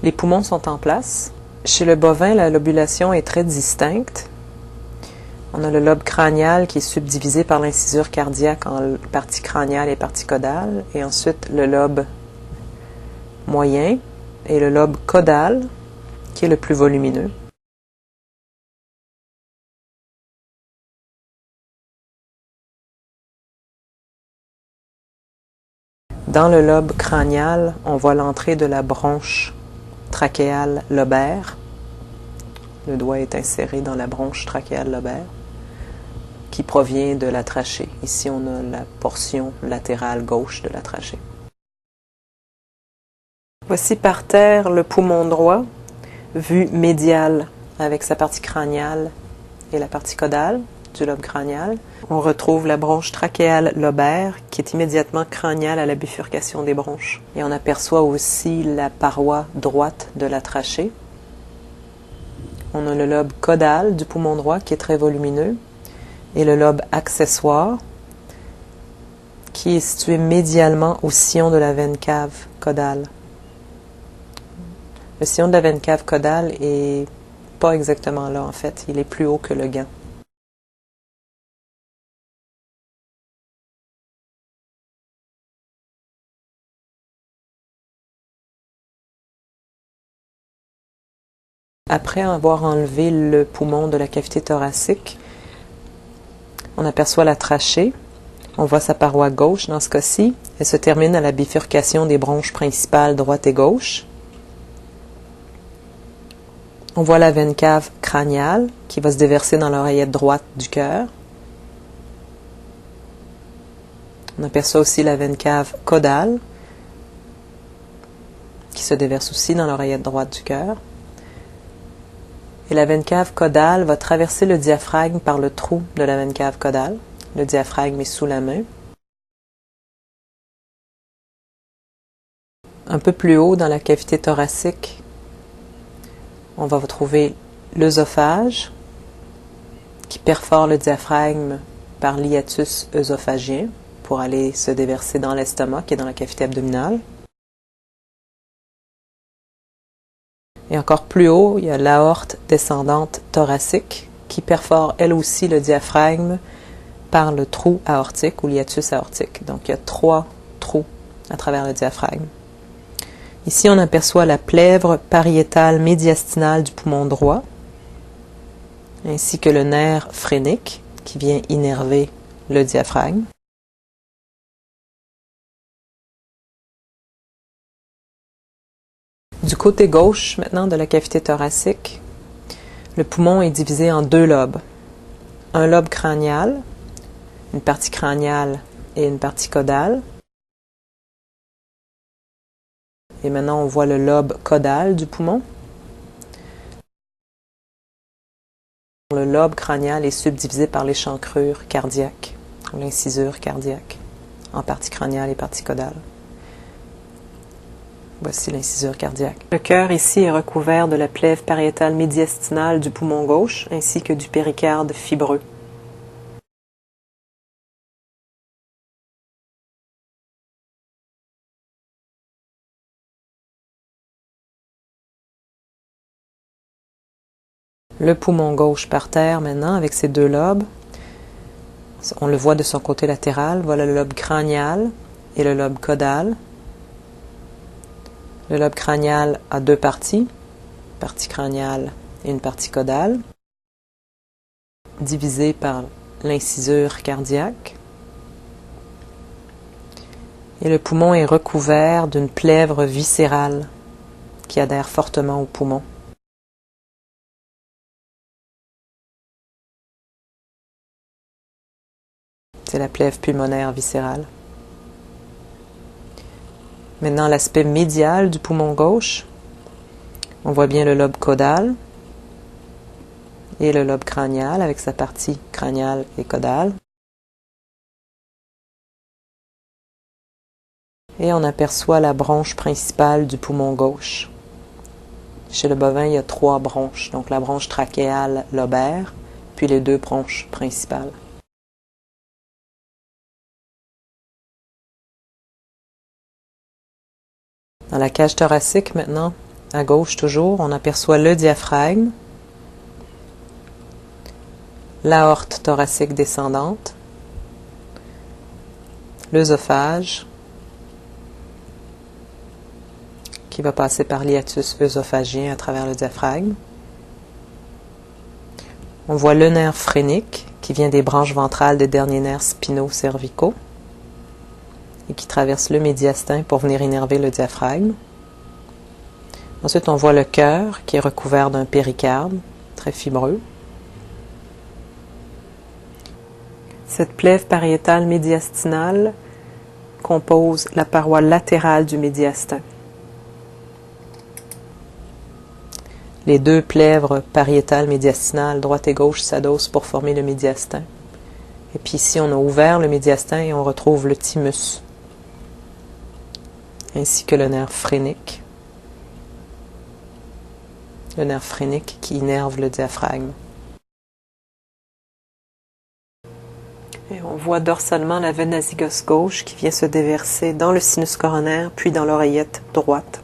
Les poumons sont en place. Chez le bovin, la lobulation est très distincte. On a le lobe crânial qui est subdivisé par l'incisure cardiaque en partie crâniale et partie caudale, et ensuite le lobe moyen et le lobe caudal qui est le plus volumineux. Dans le lobe crânial, on voit l'entrée de la bronche trachéale lobaire. Le doigt est inséré dans la bronche trachéale lobaire qui provient de la trachée. Ici, on a la portion latérale gauche de la trachée. Voici par terre le poumon droit, vue médiale avec sa partie crâniale et la partie caudale du lobe crânial. On retrouve la bronche trachéale lobaire qui est immédiatement crâniale à la bifurcation des bronches. Et on aperçoit aussi la paroi droite de la trachée. On a le lobe caudal du poumon droit qui est très volumineux et le lobe accessoire qui est situé médialement au sillon de la veine cave caudale. Le sillon de la veine cave caudale est pas exactement là en fait, il est plus haut que le gant. Après avoir enlevé le poumon de la cavité thoracique, on aperçoit la trachée. On voit sa paroi gauche dans ce cas-ci. Elle se termine à la bifurcation des bronches principales droite et gauche. On voit la veine cave crâniale qui va se déverser dans l'oreillette droite du cœur. On aperçoit aussi la veine cave caudale qui se déverse aussi dans l'oreillette droite du cœur. Et la veine cave caudale va traverser le diaphragme par le trou de la veine cave caudale. Le diaphragme est sous la main. Un peu plus haut dans la cavité thoracique, on va retrouver l'œsophage qui perfore le diaphragme par l'hiatus œsophagien pour aller se déverser dans l'estomac qui est dans la cavité abdominale. Et encore plus haut, il y a l'aorte descendante thoracique qui perfore elle aussi le diaphragme par le trou aortique ou l'hiatus aortique. Donc il y a 3 trous à travers le diaphragme. Ici, on aperçoit la plèvre pariétale médiastinale du poumon droit, ainsi que le nerf phrénique qui vient innerver le diaphragme. Du côté gauche, maintenant, de la cavité thoracique, le poumon est divisé en 2 lobes. Un lobe crânial, une partie crâniale et une partie caudale. Et maintenant, on voit le lobe caudal du poumon. Le lobe crânial est subdivisé par l'échancrure cardiaque, ou l'incisure cardiaque, en partie crâniale et partie caudale. Voici l'incisure cardiaque. Le cœur ici est recouvert de la plèvre pariétale médiastinale du poumon gauche, ainsi que du péricarde fibreux. Le poumon gauche par terre maintenant, avec ses 2 lobes. On le voit de son côté latéral. Voilà le lobe crânial et le lobe caudal. Le lobe crânial a 2 parties, une partie crâniale et une partie caudale, divisées par l'incisure cardiaque. Et le poumon est recouvert d'une plèvre viscérale qui adhère fortement au poumon. C'est la plèvre pulmonaire viscérale. Maintenant, l'aspect médial du poumon gauche. On voit bien le lobe caudal et le lobe crânial avec sa partie crâniale et caudale. Et on aperçoit la bronche principale du poumon gauche. Chez le bovin, il y a 3 bronches, donc la bronche trachéale lobaire, puis les 2 bronches principales. Dans la cage thoracique maintenant, À gauche toujours, on aperçoit le diaphragme, l'aorte thoracique descendante, l'œsophage, qui va passer par l'hiatus œsophagien à travers le diaphragme. On voit le nerf phrénique, qui vient des branches ventrales des derniers nerfs spinaux-cervicaux et qui traverse le médiastin pour venir innerver le diaphragme. Ensuite, on voit le cœur, qui est recouvert d'un péricarde, très fibreux. Cette plèvre pariétale médiastinale compose la paroi latérale du médiastin. Les deux plèvres pariétales médiastinales, droite et gauche, s'adossent pour former le médiastin. Et puis ici, on a ouvert le médiastin et on retrouve le thymus, ainsi que le nerf phrénique. Le nerf phrénique qui innerve le diaphragme. Et on voit dorsalement la veine azygos gauche qui vient se déverser dans le sinus coronaire, puis dans l'oreillette droite.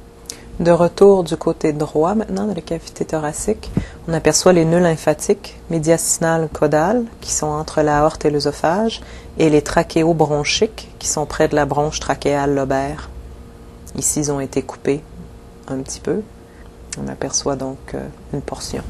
De retour du côté droit maintenant de la cavité thoracique, on aperçoit les nœuds lymphatiques médiastinales caudales qui sont entre l'aorte et l'œsophage et les trachéobronchiques qui sont près de la bronche trachéale lobaire. Ici, ils ont été coupés un petit peu. On aperçoit donc une portion.